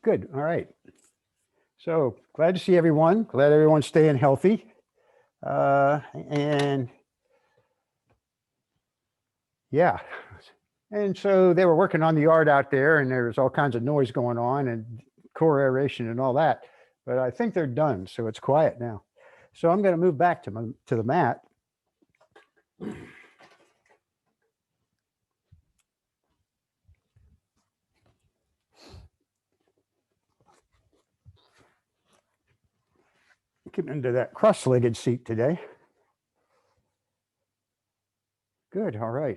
Good. All right. So glad to see everyone. Glad everyone's staying healthy. And yeah. And so they were working on the yard out there, and there was all kinds of noise going on and core aeration and all that. But I think they're done, so it's quiet now. So I'm going to move back to the mat. Get into that cross-legged seat today. Good. All right.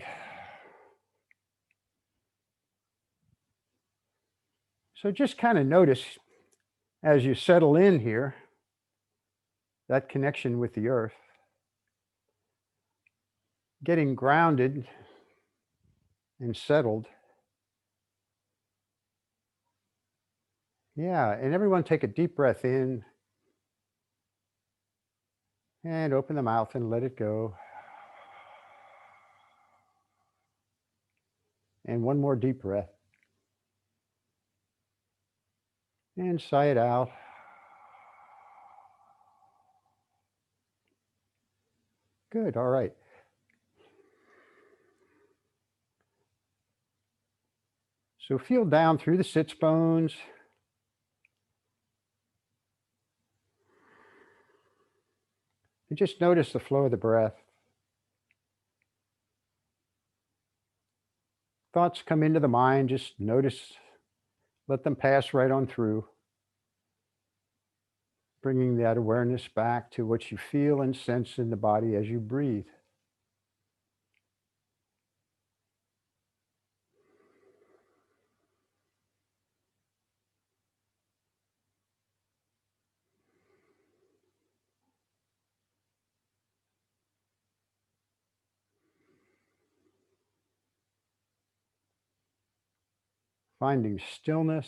So just kind of notice as you settle in here, that connection with the earth, getting grounded and settled. Yeah, and everyone take a deep breath in and open the mouth and let it go. And one more deep breath. And sigh it out. Good, all right. So feel down through the sits bones. And just notice the flow of the breath. Thoughts come into the mind, just notice, let them pass right on through. Bringing that awareness back to what you feel and sense in the body as you breathe. Finding stillness.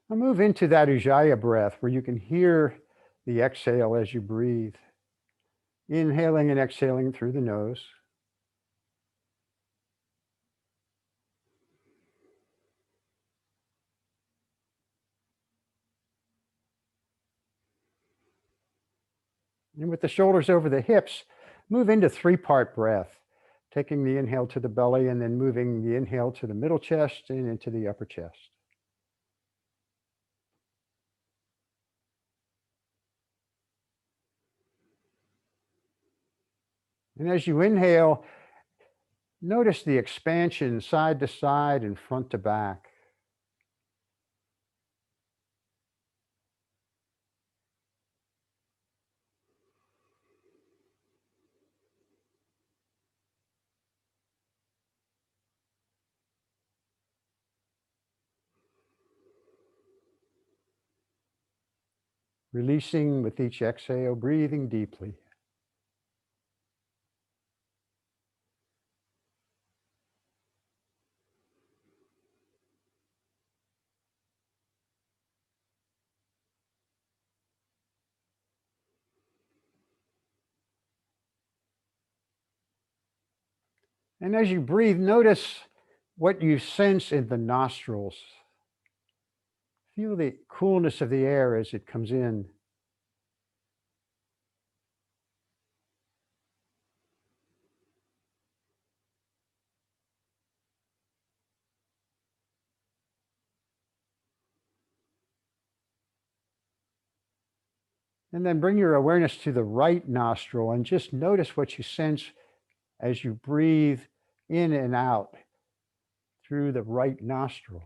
Now move into that Ujjayi breath where you can hear the exhale as you breathe. Inhaling and exhaling through the nose. And with the shoulders over the hips, move into three-part breath, taking the inhale to the belly and then moving the inhale to the middle chest and into the upper chest. And as you inhale, notice the expansion side to side and front to back. Releasing with each exhale, breathing deeply. And as you breathe, notice what you sense in the nostrils. Feel the coolness of the air as it comes in. And then bring your awareness to the right nostril and just notice what you sense as you breathe in and out through the right nostril.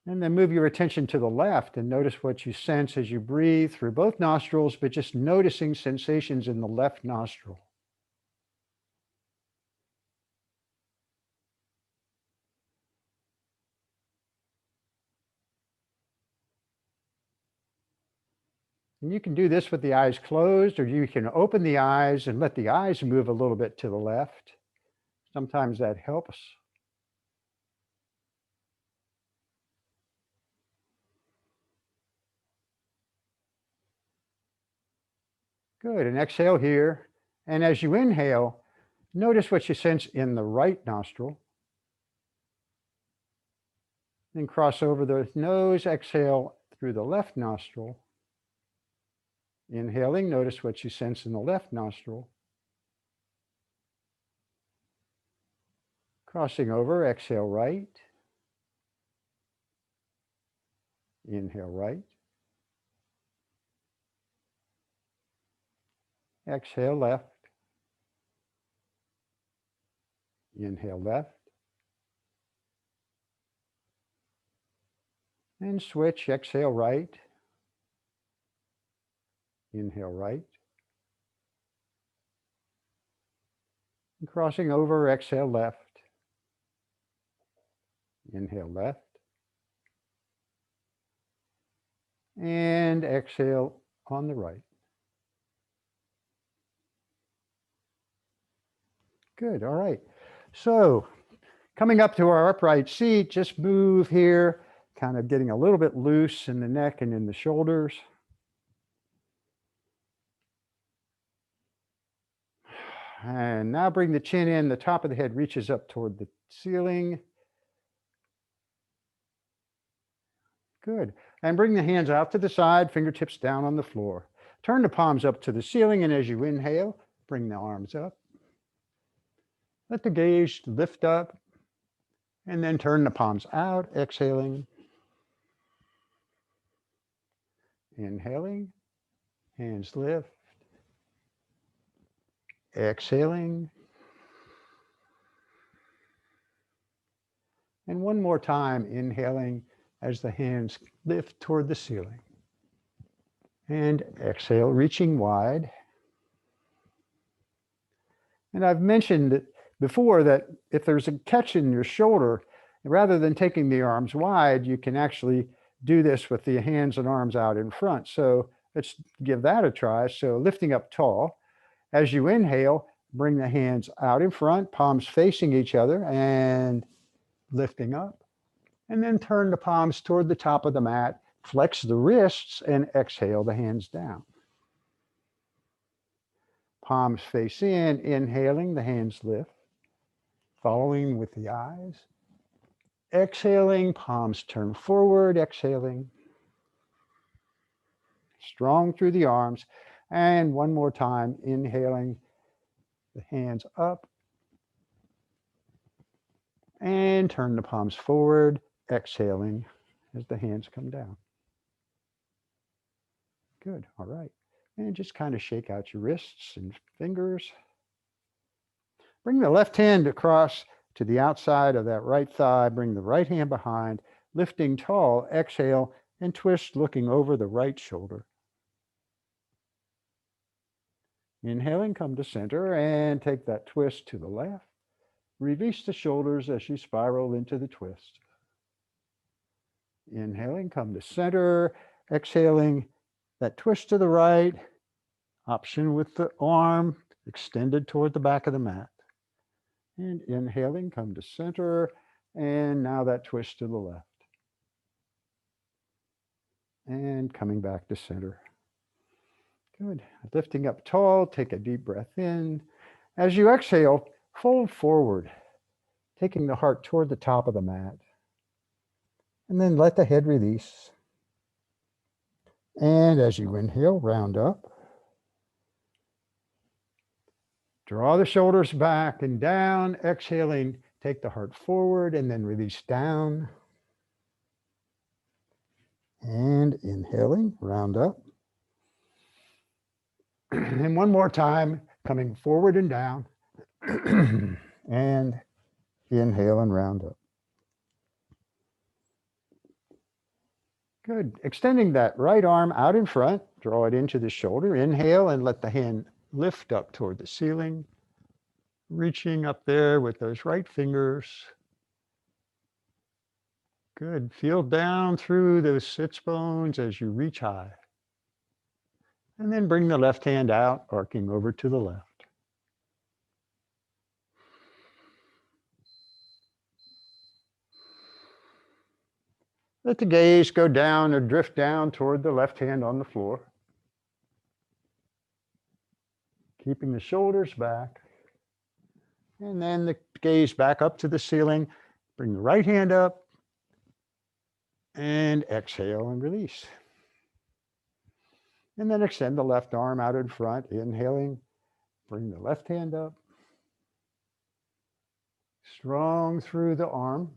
And then move your attention to the left and notice what you sense as you breathe through both nostrils, but just noticing sensations in the left nostril. And you can do this with the eyes closed, or you can open the eyes and let the eyes move a little bit to the left. Sometimes that helps. Good, and exhale here. And as you inhale, notice what you sense in the right nostril. Then cross over the nose, exhale through the left nostril. Inhaling, notice what you sense in the left nostril. Crossing over, exhale right. Inhale right. Exhale left. Inhale left. And switch, exhale right. Inhale right. And crossing over, exhale left. Inhale left. And exhale on the right. Good, all right. So coming up to our upright seat, just move here, kind of getting a little bit loose in the neck and in the shoulders. And now bring the chin in, the top of the head reaches up toward the ceiling. Good. And bring the hands out to the side, fingertips down on the floor. Turn the palms up to the ceiling, and as you inhale, bring the arms up. Let the gaze lift up, and then turn the palms out, exhaling. Inhaling, hands lift. Exhaling. And one more time, inhaling as the hands lift toward the ceiling. And exhale, reaching wide. And I've mentioned before that if there's a catch in your shoulder, rather than taking the arms wide, you can actually do this with the hands and arms out in front. So let's give that a try. So lifting up tall. As you inhale, bring the hands out in front, palms facing each other, and lifting up. And then turn the palms toward the top of the mat, flex the wrists, and exhale the hands down. Palms face in, inhaling, the hands lift, following with the eyes. Exhaling, palms turn forward, exhaling. Strong through the arms. And one more time, inhaling, the hands up. And turn the palms forward, exhaling as the hands come down. Good, all right. And just kind of shake out your wrists and fingers. Bring the left hand across to the outside of that right thigh. Bring the right hand behind, lifting tall, exhale, and twist looking over the right shoulder. Inhaling, come to center and take that twist to the left. Release the shoulders as you spiral into the twist. Inhaling, come to center, exhaling, that twist to the right, option with the arm extended toward the back of the mat. And inhaling, come to center, and now that twist to the left. And coming back to center. Good. Lifting up tall, take a deep breath in. As you exhale, fold forward, taking the heart toward the top of the mat. And then let the head release. And as you inhale, round up. Draw the shoulders back and down. Exhaling, take the heart forward and then release down. And inhaling, round up. And one more time, coming forward and down. And inhale and round up. Good. Extending that right arm out in front, draw it into the shoulder. Inhale and let the hand lift up toward the ceiling. Reaching up there with those right fingers. Good. Feel down through those sits bones as you reach high. And then bring the left hand out, arcing over to the left. Let the gaze go down or drift down toward the left hand on the floor. Keeping the shoulders back. And then the gaze back up to the ceiling. Bring the right hand up and exhale and release. And then extend the left arm out in front, inhaling. Bring the left hand up. Strong through the arm.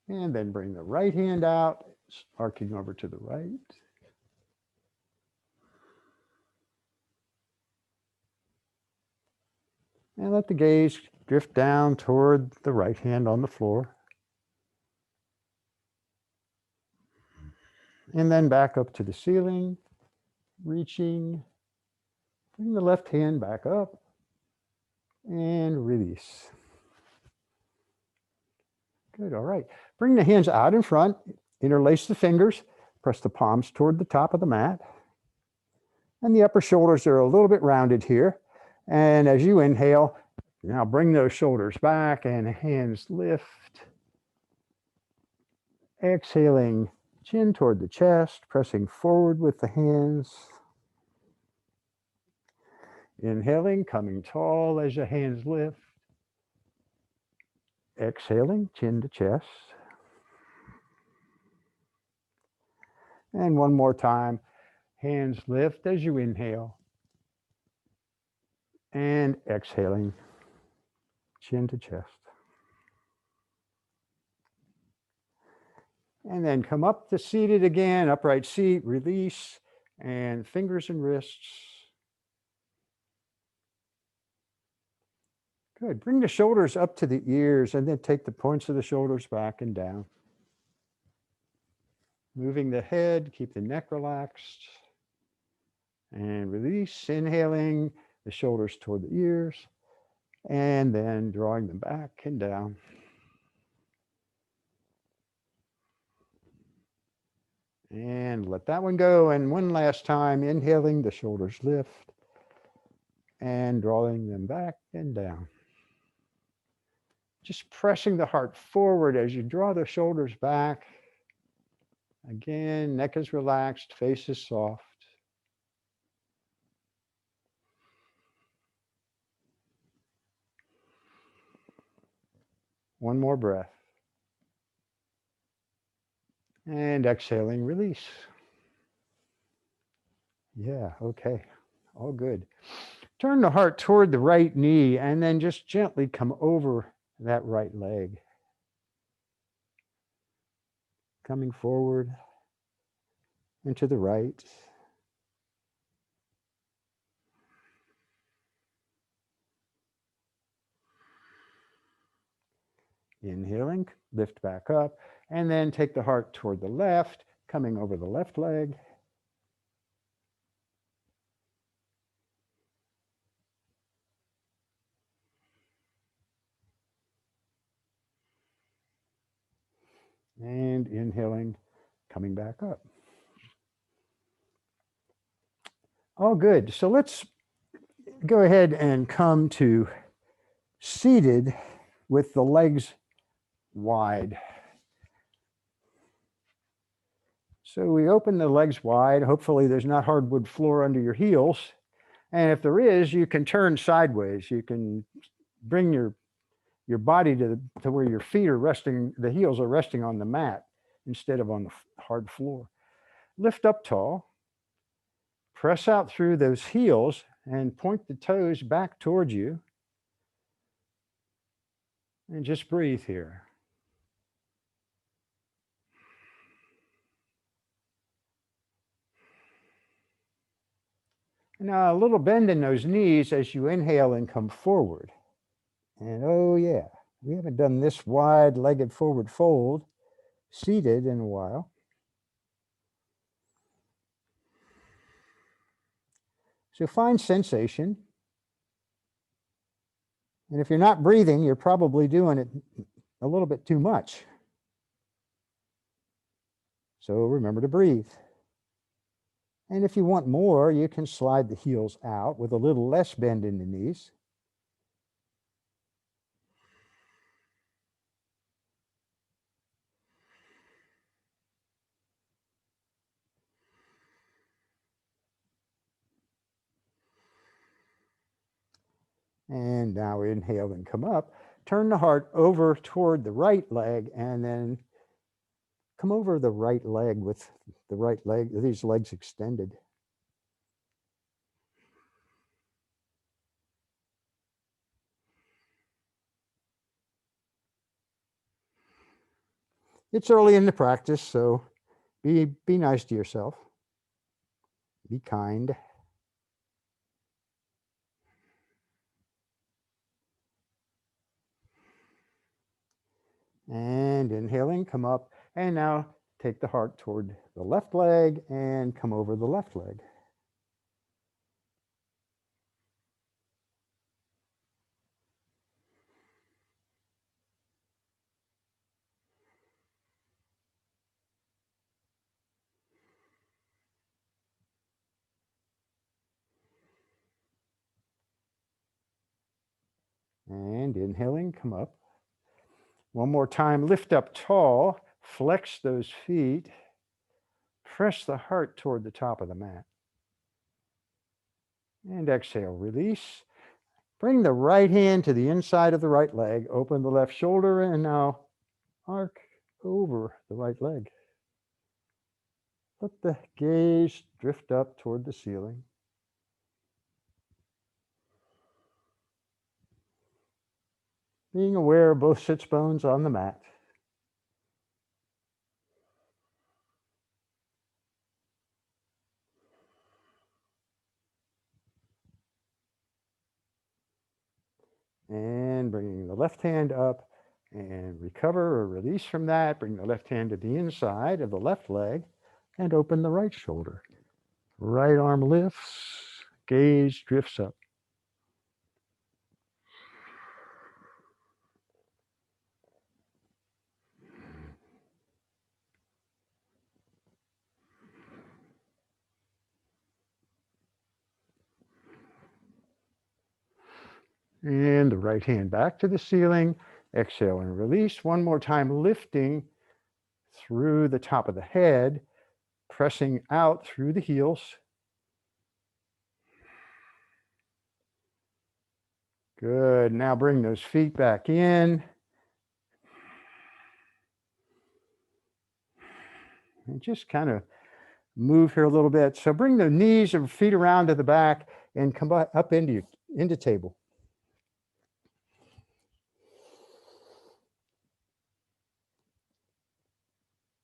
And then bring the right hand out, arcing over to the right. And let the gaze drift down toward the right hand on the floor. And then back up to the ceiling, reaching. Bring the left hand back up and release. Good, all right. Bring the hands out in front, interlace the fingers, press the palms toward the top of the mat. And the upper shoulders are a little bit rounded here. And as you inhale, now bring those shoulders back and hands lift. Exhaling, chin toward the chest, pressing forward with the hands. Inhaling, coming tall as your hands lift. Exhaling, chin to chest. And one more time, hands lift as you inhale. And exhaling, chin to chest. And then come up to seated again, upright seat, release, and fingers and wrists. Good. Bring the shoulders up to the ears and then take the points of the shoulders back and down. Moving the head, keep the neck relaxed. And release, inhaling the shoulders toward the ears. And then drawing them back and down. And let that one go. And one last time, inhaling, the shoulders lift. And drawing them back and down. Just pressing the heart forward as you draw the shoulders back. Again, neck is relaxed, face is soft. One more breath. And exhaling, release. Yeah, okay. All good. Turn the heart toward the right knee and then just gently come over that right leg. Coming forward and to the right. Inhaling, lift back up, and then take the heart toward the left, coming over the left leg. And inhaling, coming back up. All good. So let's go ahead and come to seated with the legs wide. So we open the legs wide. Hopefully there's not hardwood floor under your heels. And if there is, you can turn sideways. You can bring your body to where your feet are resting, the heels are resting on the mat instead of on the hard floor. Lift up tall. Press out through those heels and point the toes back towards you. And just breathe here. Now a little bend in those knees as you inhale and come forward. And oh yeah, we haven't done this wide-legged forward fold seated in a while. So find sensation. And if you're not breathing, you're probably doing it a little bit too much. So remember to breathe. And if you want more, you can slide the heels out with a little less bend in the knees. And now inhale and come up. Turn the heart over toward the right leg and then come over the right leg with the right leg, these legs extended. It's early in the practice, so be nice to yourself. Be kind. And inhaling, come up. And now take the heart toward the left leg and come over the left leg. And inhaling, come up. One more time, lift up tall, flex those feet, press the heart toward the top of the mat. And exhale, release. Bring the right hand to the inside of the right leg, open the left shoulder, and now arc over the right leg. Let the gaze drift up toward the ceiling. Being aware of both sits bones on the mat. And bringing the left hand up and recover or release from that. Bring the left hand to the inside of the left leg and open the right shoulder. Right arm lifts, gaze drifts up. And the right hand back to the ceiling. Exhale and release. One more time, lifting through the top of the head, pressing out through the heels. Good. Now bring those feet back in. And just kind of move here a little bit. So bring the knees and feet around to the back and come up into table.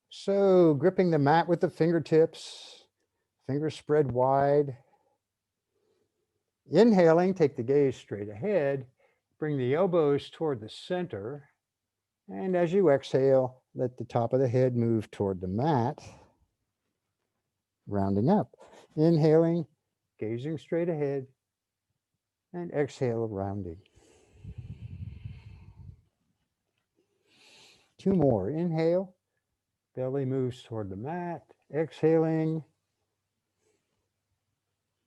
So gripping the mat with the fingertips, fingers spread wide. Inhaling, take the gaze straight ahead. Bring the elbows toward the center. And as you exhale, let the top of the head move toward the mat, rounding up. Inhaling, gazing straight ahead, and exhale, rounding. Two more. Inhale, belly moves toward the mat. Exhaling,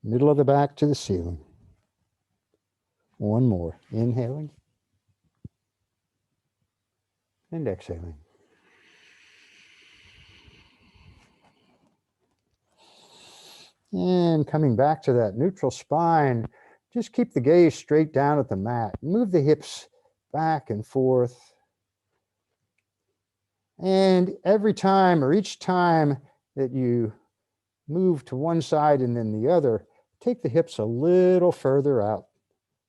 middle of the back to the ceiling. One more. Inhaling and exhaling. And coming back to that neutral spine, just keep the gaze straight down at the mat. Move the hips back and forth. And every time or each time that you move to one side and then the other, take the hips a little further out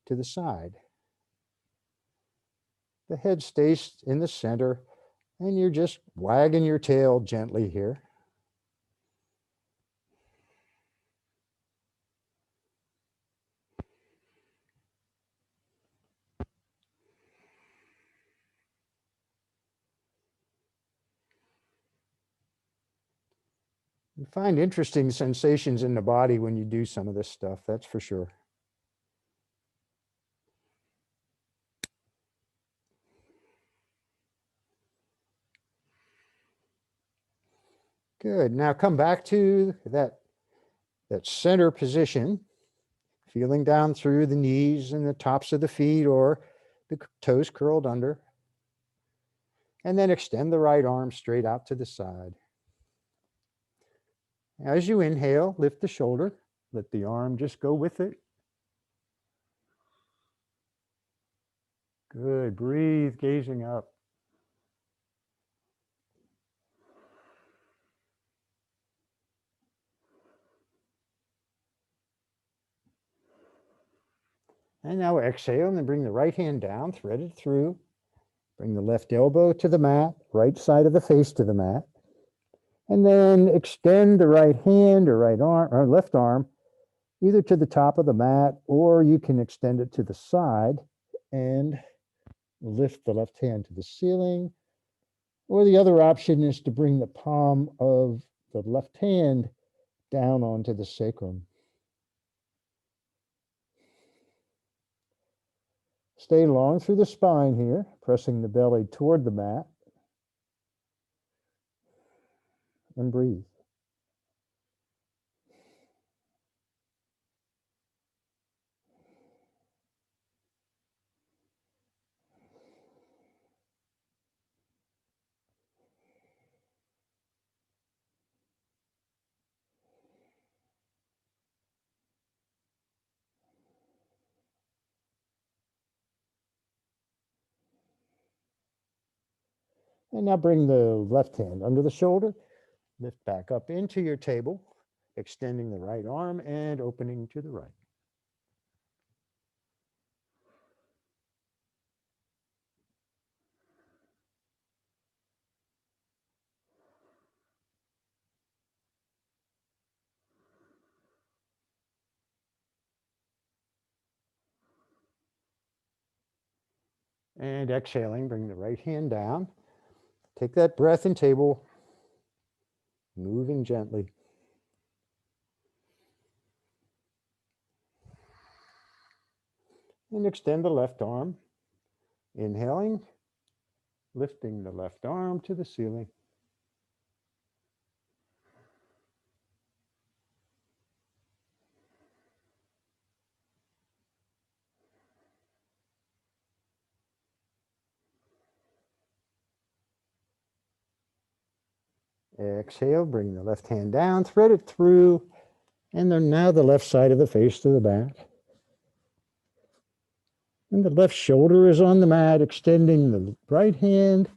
to the side. The head stays in the center and you're just wagging your tail gently here. You find interesting sensations in the body when you do some of this stuff, that's for sure. Good. Now come back to that center position, feeling down through the knees and the tops of the feet or the toes curled under. And then extend the right arm straight out to the side. As you inhale, lift the shoulder, let the arm just go with it. Good. Breathe, gazing up. And now exhale and then bring the right hand down, thread it through. Bring the left elbow to the mat, right side of the face to the mat. And then extend the right hand or right arm or left arm either to the top of the mat, or you can extend it to the side and lift the left hand to the ceiling. Or the other option is to bring the palm of the left hand down onto the sacrum. Stay long through the spine here, pressing the belly toward the mat. And breathe. And now bring the left hand under the shoulder, lift back up into your table, extending the right arm and opening to the right. And exhaling, bring the right hand down. Take that breath in table, moving gently. And extend the left arm. Inhaling, lifting the left arm to the ceiling. Exhale, bring the left hand down, thread it through, and then now the left side of the face to the back. And the left shoulder is on the mat, extending the right hand.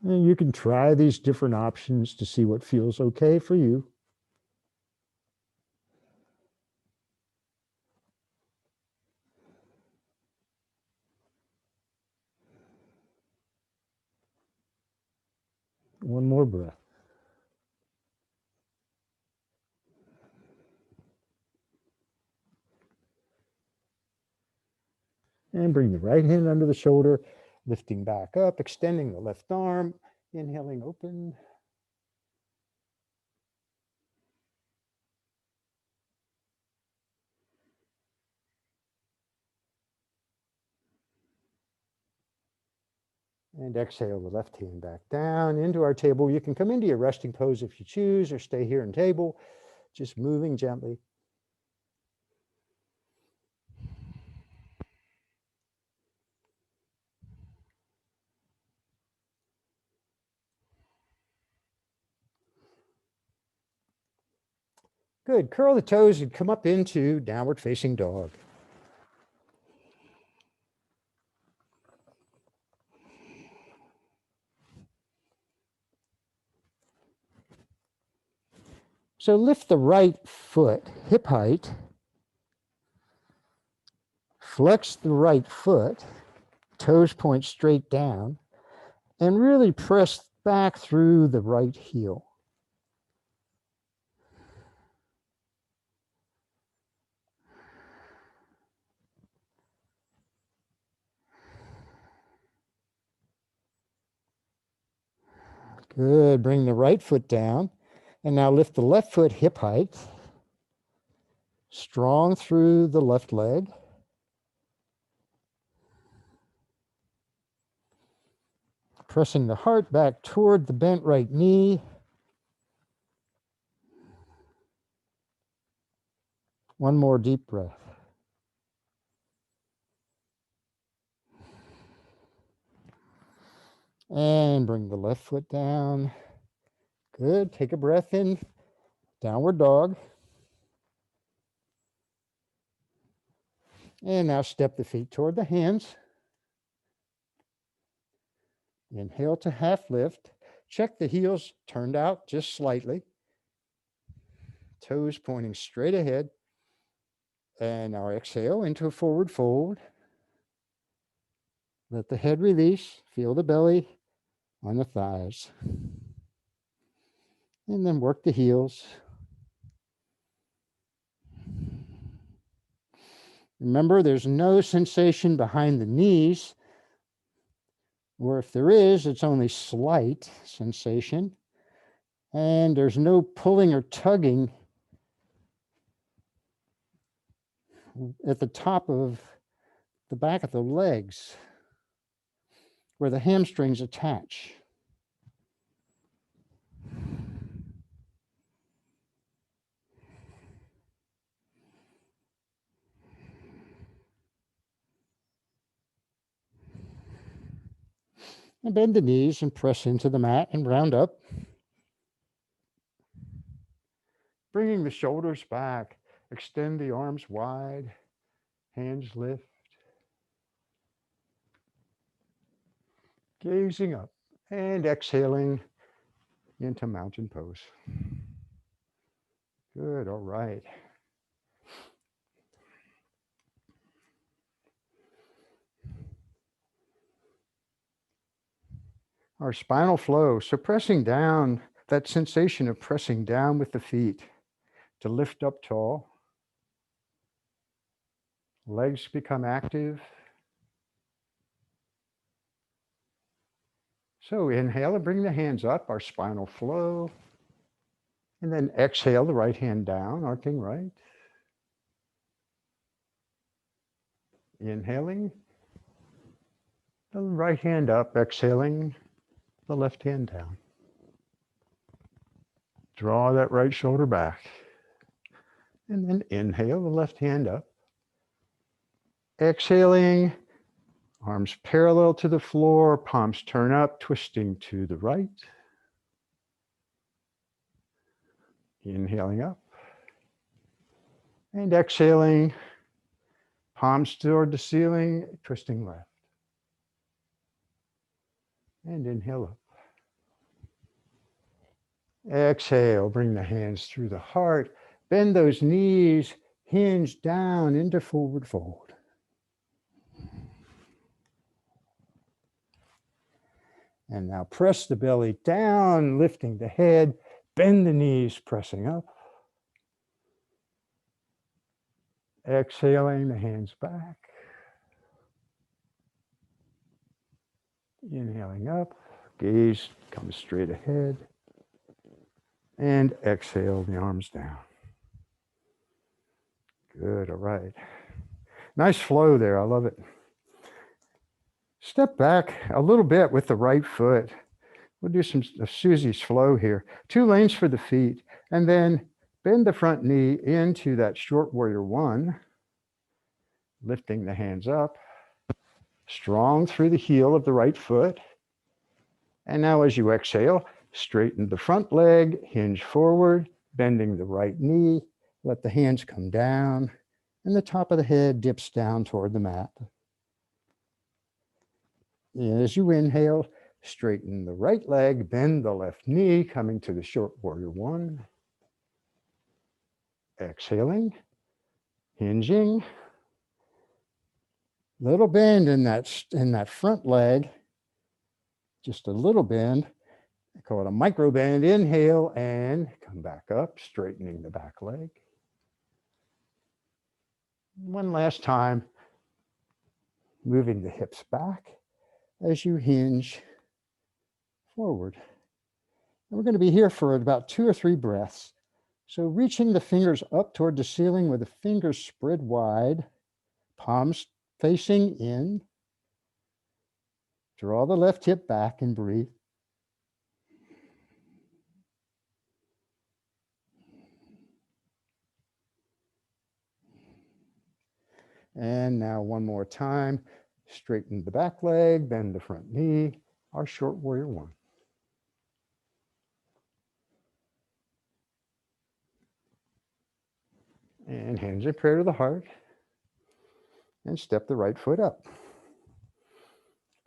And you can try these different options to see what feels okay for you. One more breath. And bring the right hand under the shoulder, lifting back up, extending the left arm, inhaling open. And exhale the left hand back down into our table. You can come into your resting pose if you choose, or stay here in table, just moving gently. Good. Curl the toes and come up into downward facing dog. So lift the right foot hip height, flex the right foot, toes point straight down, and really press back through the right heel. Good. Bring the right foot down. And now lift the left foot hip height. Strong through the left leg. Pressing the heart back toward the bent right knee. One more deep breath. And bring the left foot down. Good. Take a breath in. Downward dog. And now step the feet toward the hands. Inhale to half lift. Check the heels turned out just slightly. Toes pointing straight ahead. And now exhale into a forward fold. Let the head release. Feel the belly on the thighs. And then work the heels. Remember, there's no sensation behind the knees, or if there is, it's only slight sensation. And there's no pulling or tugging at the top of the back of the legs where the hamstrings attach. And bend the knees and press into the mat and round up. Bringing the shoulders back, extend the arms wide, hands lift. Gazing up and exhaling into mountain pose. Good, all right. Our spinal flow, so pressing down, that sensation of pressing down with the feet to lift up tall. Legs become active. So inhale and bring the hands up, our spinal flow. And then exhale the right hand down, arcing right. Inhaling, the right hand up, exhaling, the left hand down. Draw that right shoulder back. And then inhale the left hand up. Exhaling, arms parallel to the floor, palms turn up, twisting to the right. Inhaling up. And exhaling, palms toward the ceiling, twisting left. And inhale up. Exhale, bring the hands through the heart. Bend those knees, hinge down into forward fold. And now press the belly down, lifting the head. Bend the knees, pressing up. Exhaling, the hands back. Inhaling up, gaze comes straight ahead. And exhale, the arms down. Good, all right. Nice flow there, I love it. Step back a little bit with the right foot. We'll do some of Susie's flow here. 2 lanes for the feet, and then bend the front knee into that short warrior 1, lifting the hands up, strong through the heel of the right foot. And now as you exhale, straighten the front leg, hinge forward, bending the right knee, let the hands come down, and the top of the head dips down toward the mat. And as you inhale, straighten the right leg, bend the left knee, coming to the short warrior 1. Exhaling, hinging. Little bend in that front leg, just a little bend. I call it a micro bend. Inhale and come back up, straightening the back leg. One last time, moving the hips back as you hinge forward. And we're going to be here for about 2 or 3 breaths. So reaching the fingers up toward the ceiling with the fingers spread wide, palms facing in. Draw the left hip back and breathe. And now one more time, straighten the back leg, bend the front knee, our short warrior one. And hands in prayer to the heart. And step the right foot up.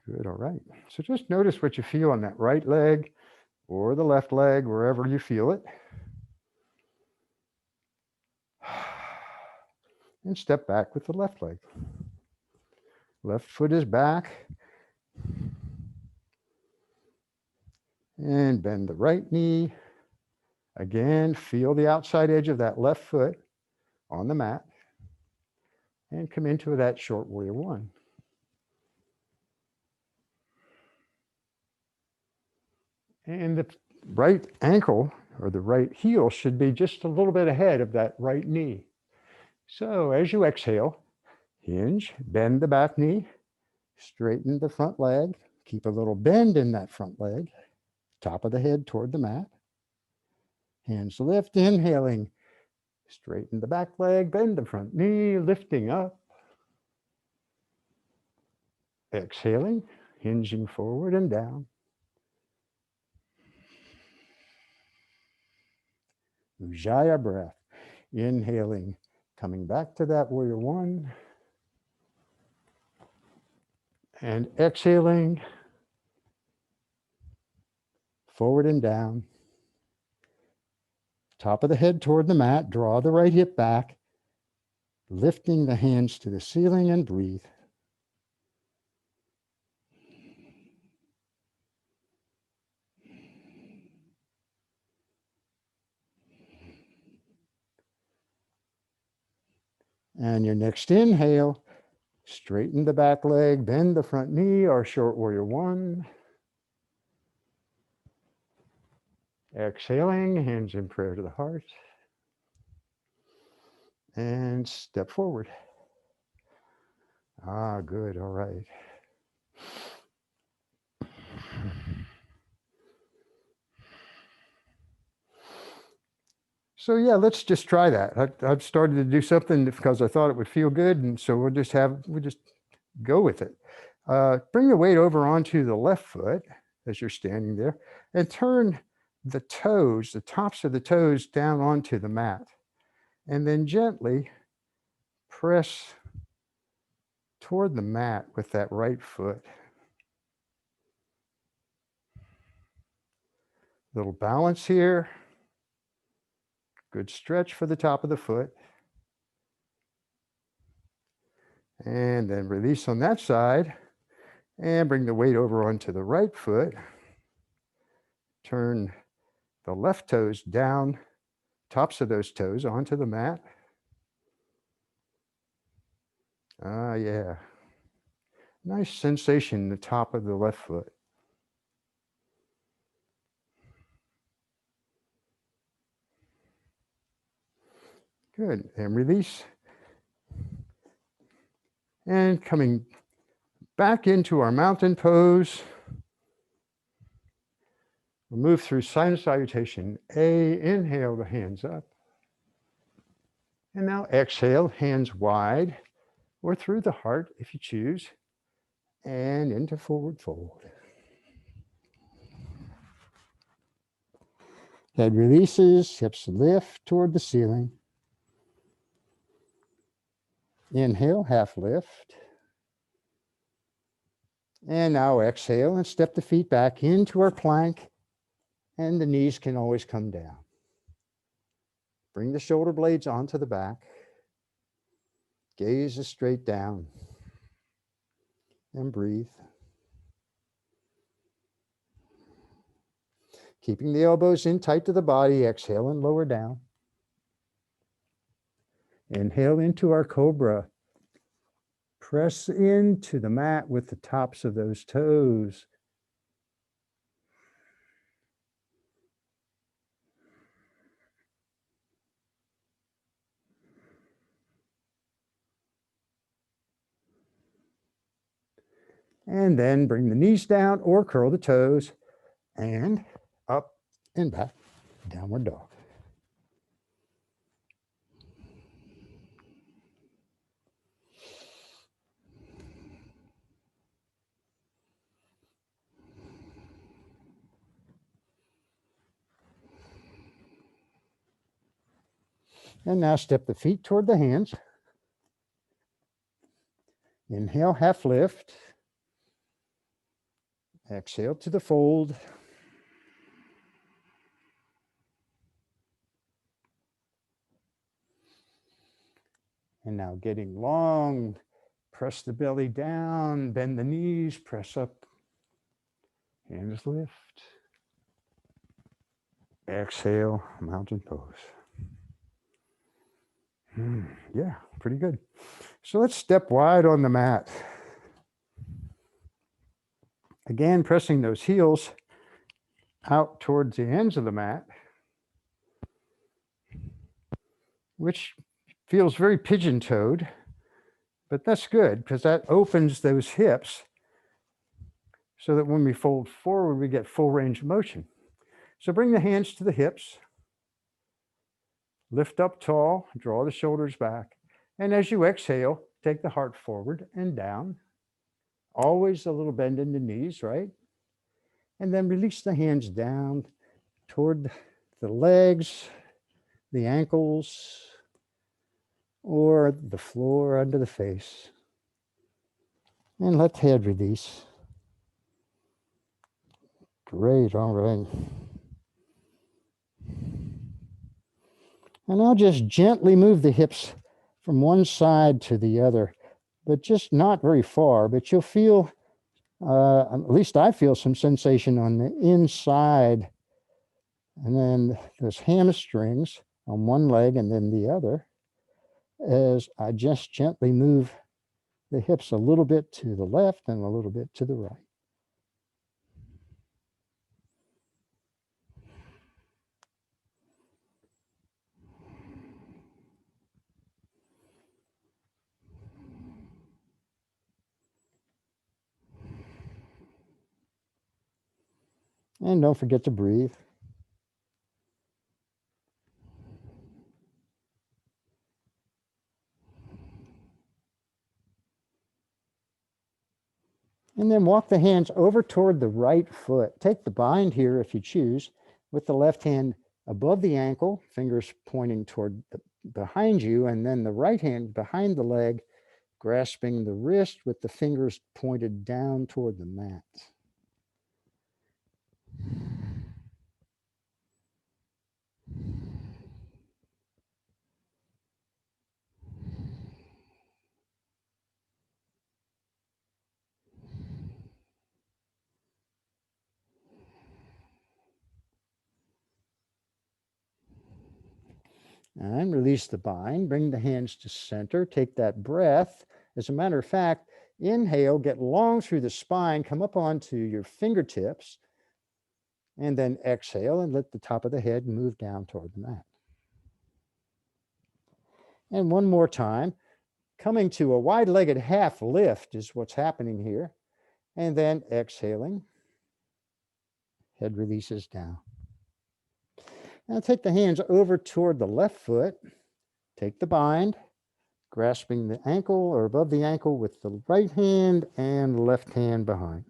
Good, all right. So just notice what you feel on that right leg or the left leg, wherever you feel it. And step back with the left leg. Left foot is back. And bend the right knee. Again, feel the outside edge of that left foot on the mat. And come into that short warrior one. And the right ankle or the right heel should be just a little bit ahead of that right knee. So as you exhale, hinge, bend the back knee, straighten the front leg, keep a little bend in that front leg, top of the head toward the mat. Hands lift, inhaling, straighten the back leg, bend the front knee, lifting up. Exhaling, hinging forward and down. Ujjayi breath. Inhaling, coming back to that warrior one. And exhaling, forward and down. Top of the head toward the mat, draw the right hip back, lifting the hands to the ceiling and breathe. And your next inhale, straighten the back leg, bend the front knee, our short warrior one. Exhaling, hands in prayer to the heart. And step forward. Ah, good, all right. So yeah, let's just try that. I've started to do something because I thought it would feel good, and so we'll just go with it. Bring the weight over onto the left foot as you're standing there, and turn the toes, the tops of the toes, down onto the mat, and then gently press toward the mat with that right foot. Little balance here. Good stretch for the top of the foot. And then release on that side and bring the weight over onto the right foot. Turn the left toes down, tops of those toes onto the mat. Ah, yeah. Nice sensation in the top of the left foot. Good, and release. And coming back into our mountain pose. We'll move through silent salutation. A, inhale the hands up. And now exhale, hands wide or through the heart if you choose. And into forward fold. Head releases, hips lift toward the ceiling. Inhale, half lift. And now exhale and step the feet back into our plank, and the knees can always come down. Bring the shoulder blades onto the back. Gaze is straight down. And breathe. Keeping the elbows in tight to the body, exhale and lower down. Inhale into our cobra. Press into the mat with the tops of those toes. And then bring the knees down or curl the toes and up and back, downward dog. And now step the feet toward the hands. Inhale, half lift. Exhale to the fold. And now getting long, press the belly down, bend the knees, press up, hands lift. Exhale, mountain pose. Yeah, pretty good. So let's step wide on the mat. Again, pressing those heels out towards the ends of the mat, which feels very pigeon-toed, but that's good because that opens those hips so that when we fold forward, we get full range of motion. So bring the hands to the hips, lift up tall, draw the shoulders back. And as you exhale, take the heart forward and down. Always a little bend in the knees, right? And then release the hands down toward the legs, the ankles, or the floor under the face. And let the head release. Great, all right. And I'll just gently move the hips from one side to the other, but just not very far, but you'll feel, at least I feel some sensation on the inside. And then those hamstrings on one leg and then the other, as I just gently move the hips a little bit to the left and a little bit to the right. And don't forget to breathe. And then walk the hands over toward the right foot. Take the bind here if you choose, with the left hand above the ankle, fingers pointing toward behind you, and then the right hand behind the leg, grasping the wrist with the fingers pointed down toward the mat. And release the bind, bring the hands to center, take that breath. As a matter of fact, inhale, get long through the spine, come up onto your fingertips, and then exhale and let the top of the head move down toward the mat. And one more time, coming to a wide-legged half lift is what's happening here. And then exhaling, head releases down. Now take the hands over toward the left foot, take the bind, grasping the ankle or above the ankle with the right hand and left hand behind.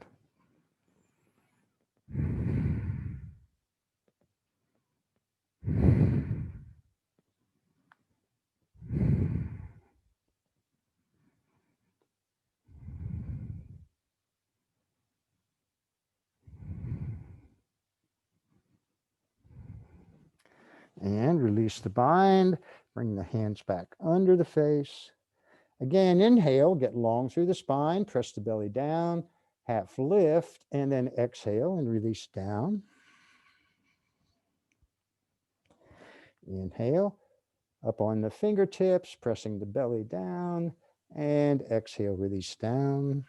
And release the bind, bring the hands back under the face. Again, inhale, get long through the spine, press the belly down, half lift, and then exhale and release down. Inhale, up on the fingertips, pressing the belly down, and exhale, release down.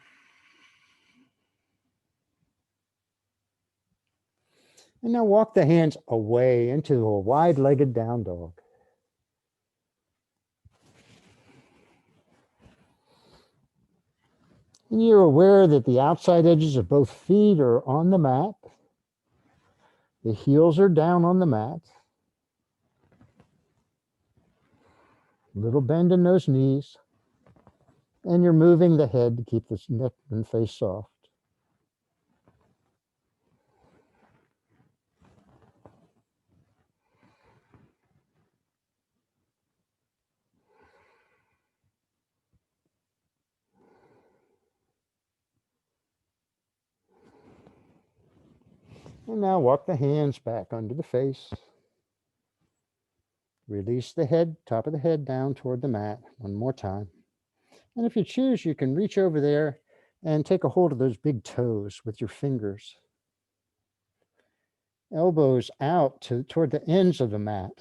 And now walk the hands away into a wide-legged down dog. And you're aware that the outside edges of both feet are on the mat. The heels are down on the mat. Little bend in those knees. And you're moving the head to keep the neck and face soft. And now walk the hands back under the face. Release the head, top of the head down toward the mat one more time. And if you choose, you can reach over there and take a hold of those big toes with your fingers. Elbows out toward the ends of the mat.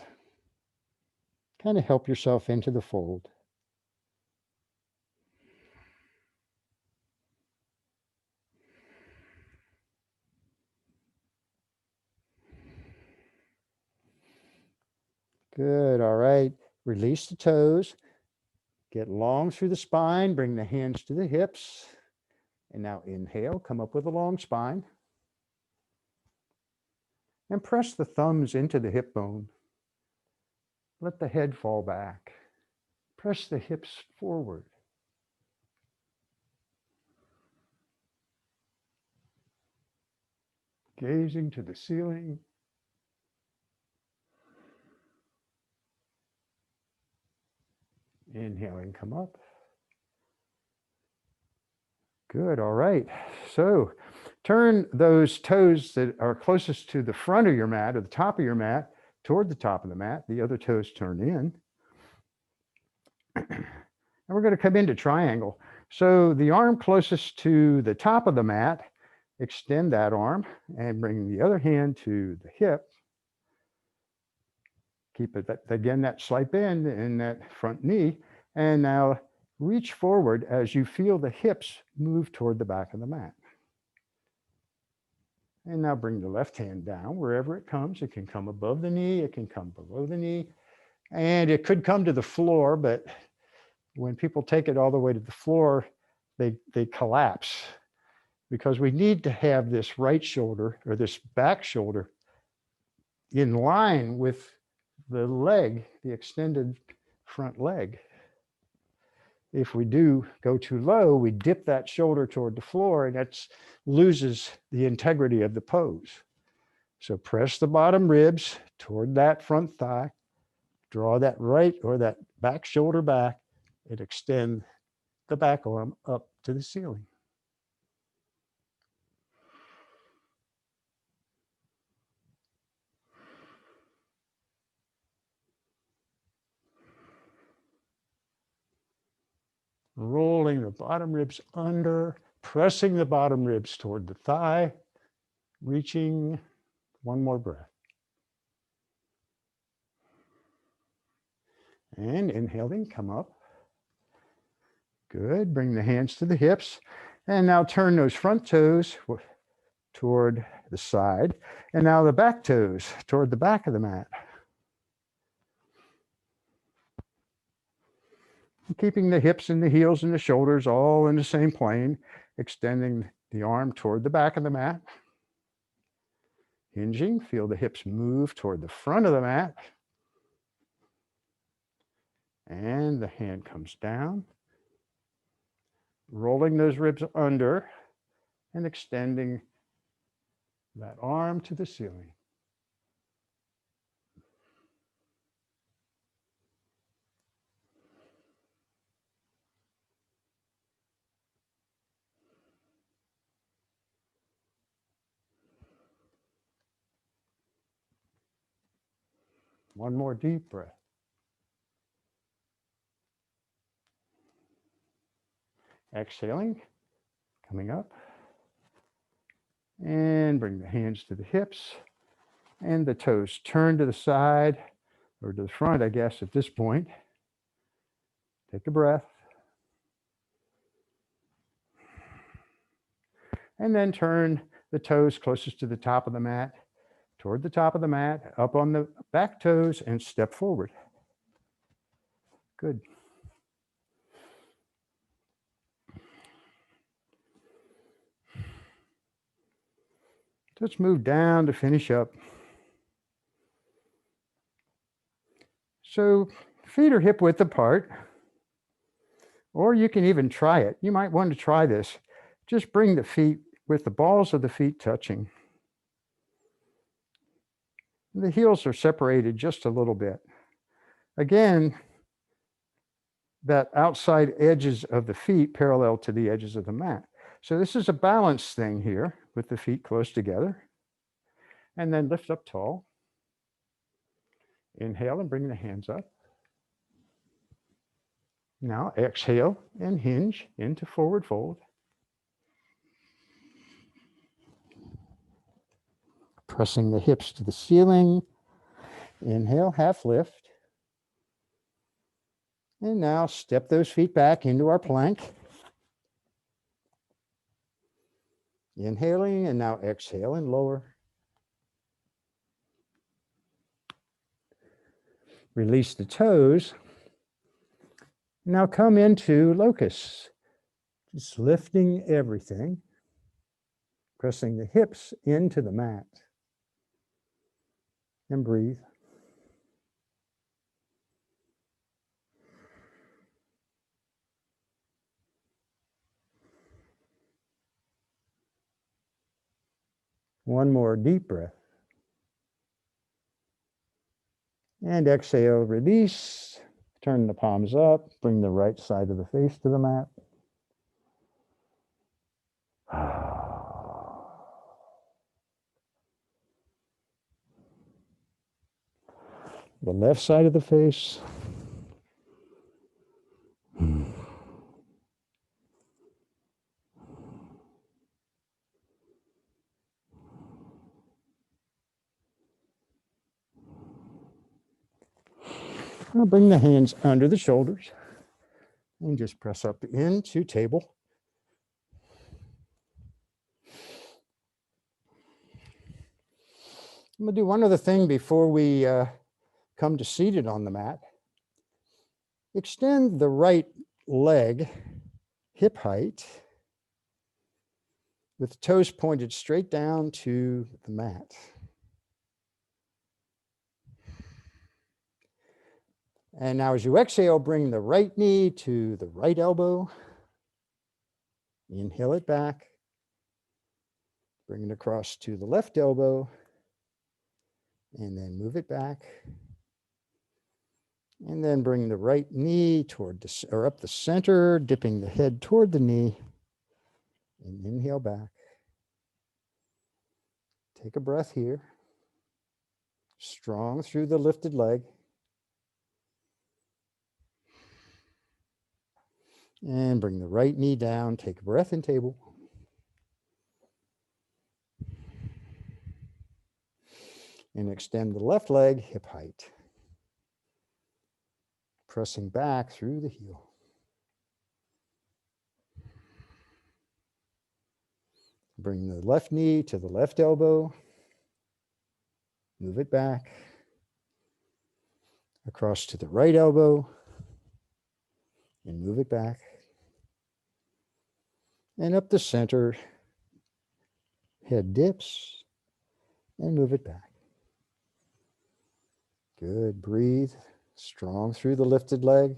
Kind of help yourself into the fold. Good, all right. Release the toes. Get long through the spine, bring the hands to the hips. And now inhale, come up with a long spine. And press the thumbs into the hip bone. Let the head fall back. Press the hips forward. Gazing to the ceiling. Inhaling, come up. Good, all right. So turn those toes that are closest to the front of your mat or the top of your mat toward the top of the mat. The other toes turn in. And we're going to come into triangle. So the arm closest to the top of the mat, extend that arm and bring the other hand to the hip. Keep it, again, that slight bend in that front knee. And now reach forward as you feel the hips move toward the back of the mat. And now bring the left hand down wherever it comes. It can come above the knee, it can come below the knee, and it could come to the floor, but when people take it all the way to the floor, they collapse, because we need to have this right shoulder or this back shoulder in line with the leg, the extended front leg. If we do go too low, we dip that shoulder toward the floor, and that loses the integrity of the pose. So press the bottom ribs toward that front thigh, draw that right or that back shoulder back, and extend the back arm up to the ceiling. Rolling the bottom ribs under, pressing the bottom ribs toward the thigh, reaching. One more breath. And inhaling, come up. Good, bring the hands to the hips. And now turn those front toes toward the side. And now the back toes toward the back of the mat. Keeping the hips and the heels and the shoulders all in the same plane, extending the arm toward the back of the mat. Hinging, feel the hips move toward the front of the mat. And the hand comes down, rolling those ribs under and extending that arm to the ceiling. One more deep breath. Exhaling, coming up. And bring the hands to the hips and the toes turn to the side or to the front, I guess, at this point. Take a breath. And then turn the toes closest to the top of the mat, toward the top of the mat, up on the back toes, and step forward. Good. Let's move down to finish up. So feet are hip width apart, or you can even try it. You might want to try this. Just bring the feet with the balls of the feet touching. The heels are separated just a little bit. Again, that outside edges of the feet parallel to the edges of the mat. So this is a balance thing here with the feet close together. And then lift up tall. Inhale and bring the hands up. Now exhale and hinge into forward fold. Pressing the hips to the ceiling. Inhale, half lift. And now step those feet back into our plank. Inhaling and now exhale and lower. Release the toes. Now come into locust. Just lifting everything. Pressing the hips into the mat. And breathe. One more deep breath. And exhale, release. Turn the palms up. Bring the right side of the face to the mat. The left side of the face. I'll bring the hands under the shoulders and just press up into table. I'm going to do one other thing before we come to seated on the mat. Extend the right leg hip height with toes pointed straight down to the mat. And now as you exhale, bring the right knee to the right elbow. Inhale it back. Bring it across to the left elbow. And then move it back. And then bring the right knee toward the, or up the center, dipping the head toward the knee. And inhale back. Take a breath here. Strong through the lifted leg. And bring the right knee down. Take a breath in table. And extend the left leg hip height. Pressing back through the heel. Bring the left knee to the left elbow. Move it back. Across to the right elbow. And move it back. And up the center. Head dips. And move it back. Good. Breathe. Strong through the lifted leg.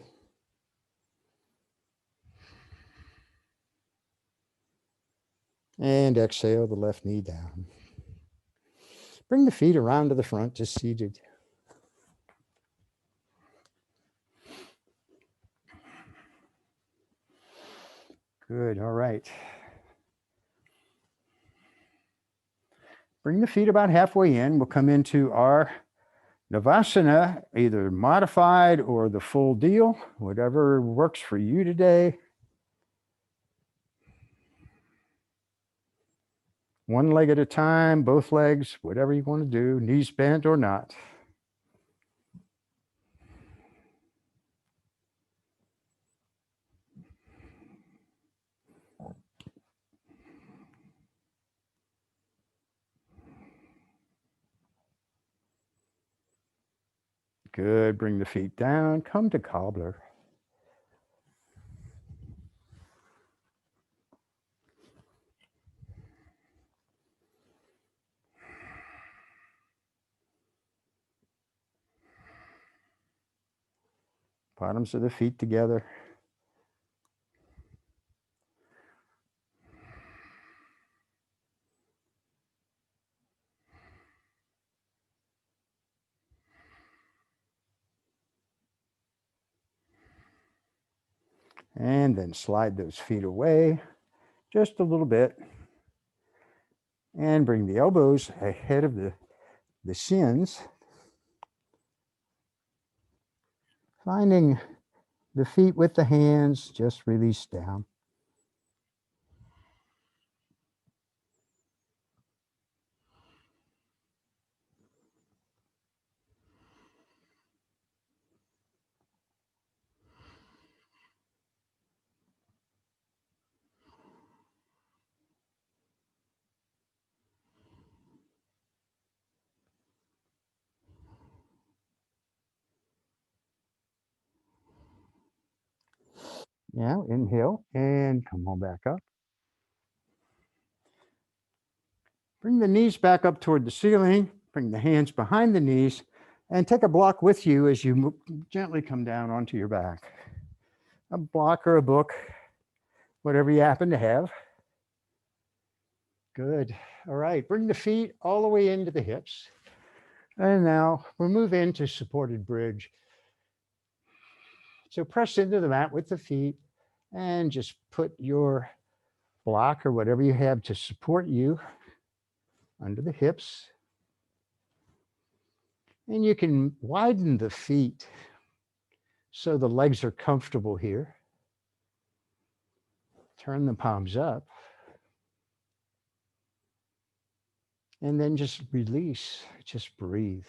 And exhale the left knee down. Bring the feet around to the front, just seated. Good. All right. Bring the feet about halfway in. We'll come into our Navasana, either modified or the full deal, whatever works for you today. One leg at a time, both legs, whatever you want to do, knees bent or not. Good. Bring the feet down. Come to cobbler. Bottoms of the feet together. And then slide those feet away just a little bit. And bring the elbows ahead of the shins. Finding the feet with the hands, just release down. Now inhale and come on back up. Bring the knees back up toward the ceiling. Bring the hands behind the knees and take a block with you as you gently come down onto your back. A block or a book, whatever you happen to have. Good. All right. Bring the feet all the way into the hips. And now we'll move into supported bridge. So press into the mat with the feet and just put your block or whatever you have to support you under the hips. And you can widen the feet so the legs are comfortable here. Turn the palms up. And then just release, just breathe.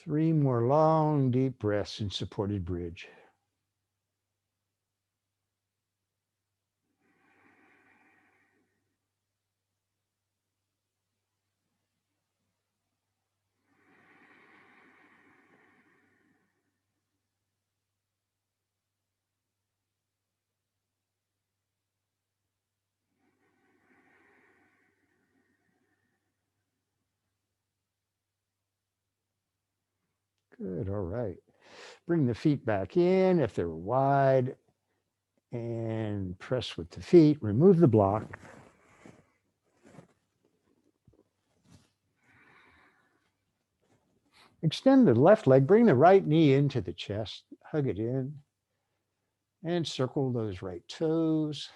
Three more long, deep breaths in supported bridge. Good, all right. Bring the feet back in if they're wide and press with the feet. Remove the block. Extend the left leg, bring the right knee into the chest, hug it in, and circle those right toes.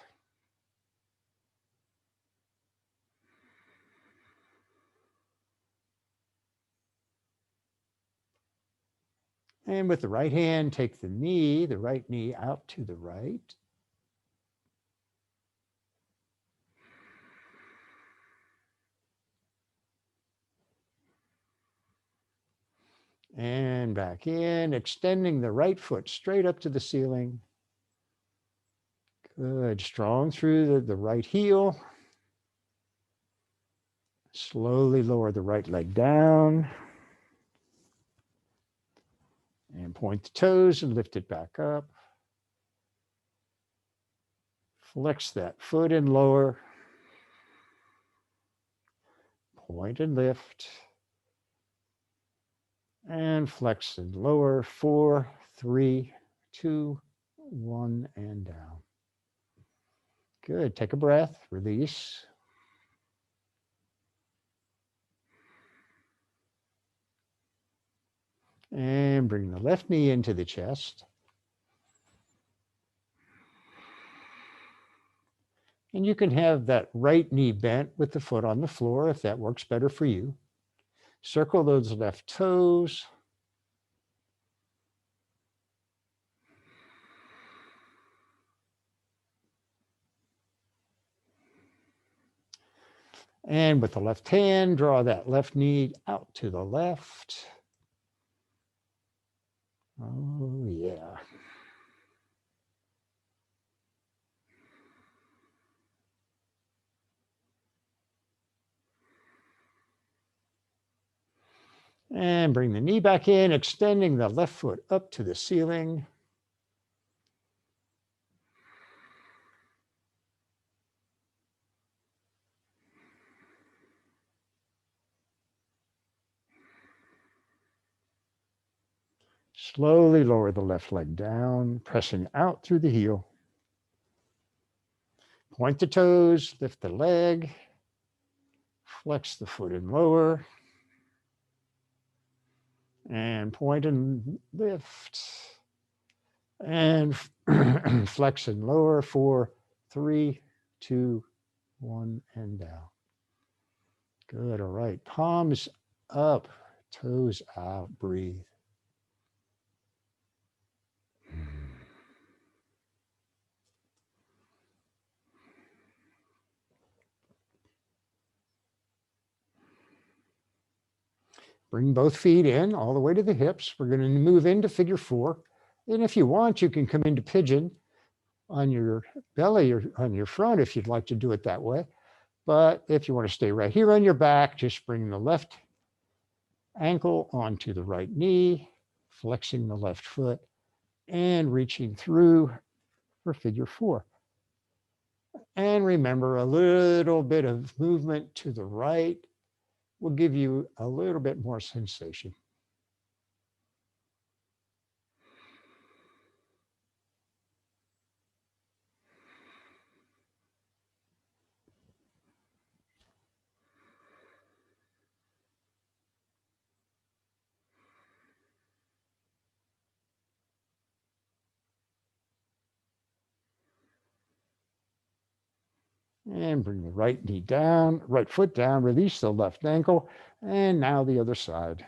And with the right hand, take the right knee out to the right. And back in, extending the right foot straight up to the ceiling. Good, strong through the right heel. Slowly lower the right leg down. And point the toes and lift it back up. Flex that foot and lower. Point and lift. And flex and lower. 4, 3, 2, 1, and down. Good. Take a breath. Release. And bring the left knee into the chest. And you can have that right knee bent with the foot on the floor if that works better for you. Circle those left toes. And with the left hand, draw that left knee out to the left. Oh, yeah. And bring the knee back in, extending the left foot up to the ceiling. Slowly lower the left leg down, pressing out through the heel. Point the toes, lift the leg, flex the foot and lower, and point and lift, and flex and lower for 3, 2, 1, and down. Good, all right. Palms up, toes out, breathe. Bring both feet in all the way to the hips. We're going to move into figure 4. And if you want, you can come into pigeon on your belly or on your front if you'd like to do it that way. But if you want to stay right here on your back, just bring the left ankle onto the right knee, flexing the left foot, and reaching through for figure 4. And remember, a little bit of movement to the right will give you a little bit more sensation. And bring the right knee down, right foot down, release the left ankle, and now the other side.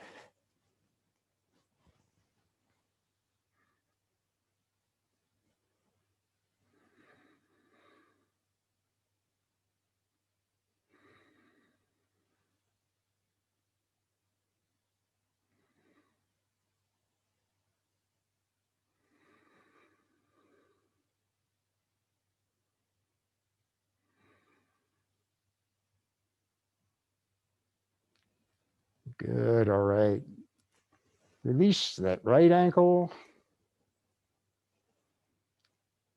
Good, all right. Release that right ankle.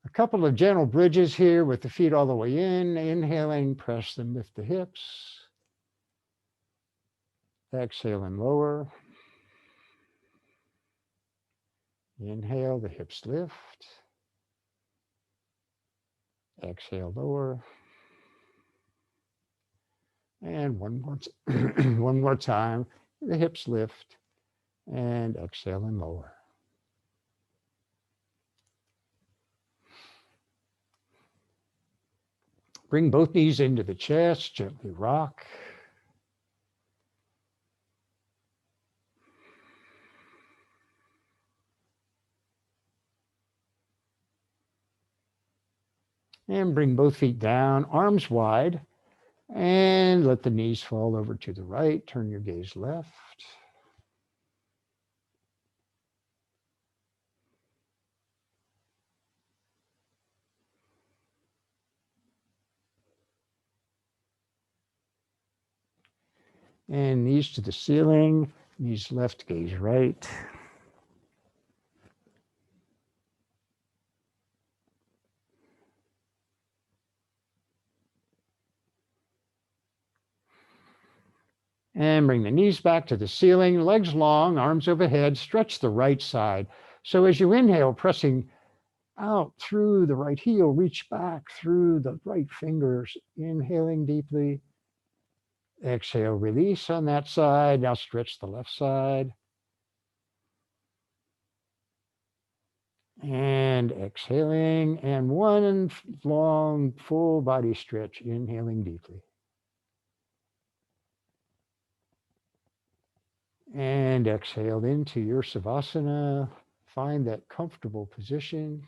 A couple of gentle bridges here with the feet all the way in. Inhaling, press them with the hips. Exhale and lower. Inhale, the hips lift. Exhale, lower. And one more time, the hips lift. And exhale and lower. Bring both knees into the chest, gently rock. And bring both feet down, arms wide, and let the knees fall over to the right. Turn your gaze left. And knees to the ceiling, knees left, gaze right. And bring the knees back to the ceiling, legs long, arms overhead, stretch the right side. So as you inhale, pressing out through the right heel, reach back through the right fingers, inhaling deeply. Exhale, release on that side. Now stretch the left side. And exhaling, and one long full body stretch, inhaling deeply. And exhale into your Savasana. Find that comfortable position.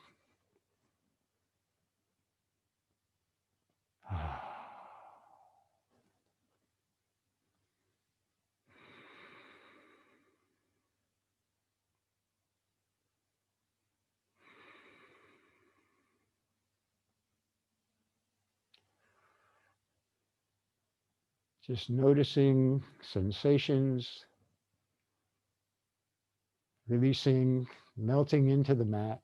Just noticing sensations, releasing, melting into the mat.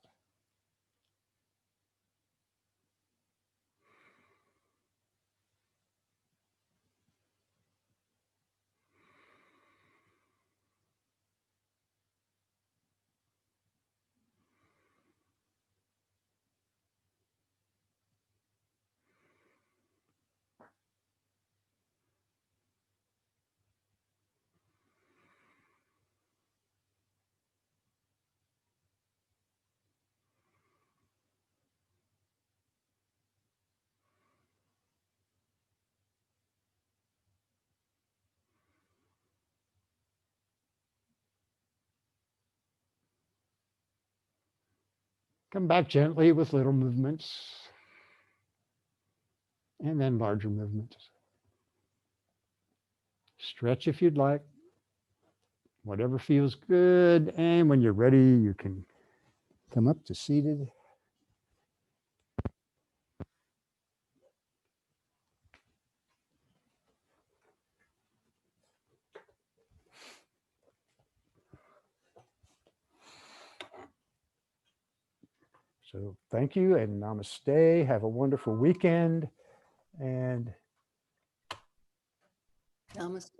Come back gently with little movements and then larger movements. Stretch if you'd like, whatever feels good. And when you're ready, you can come up to seated. So thank you and namaste. Have a wonderful weekend. And Namaste.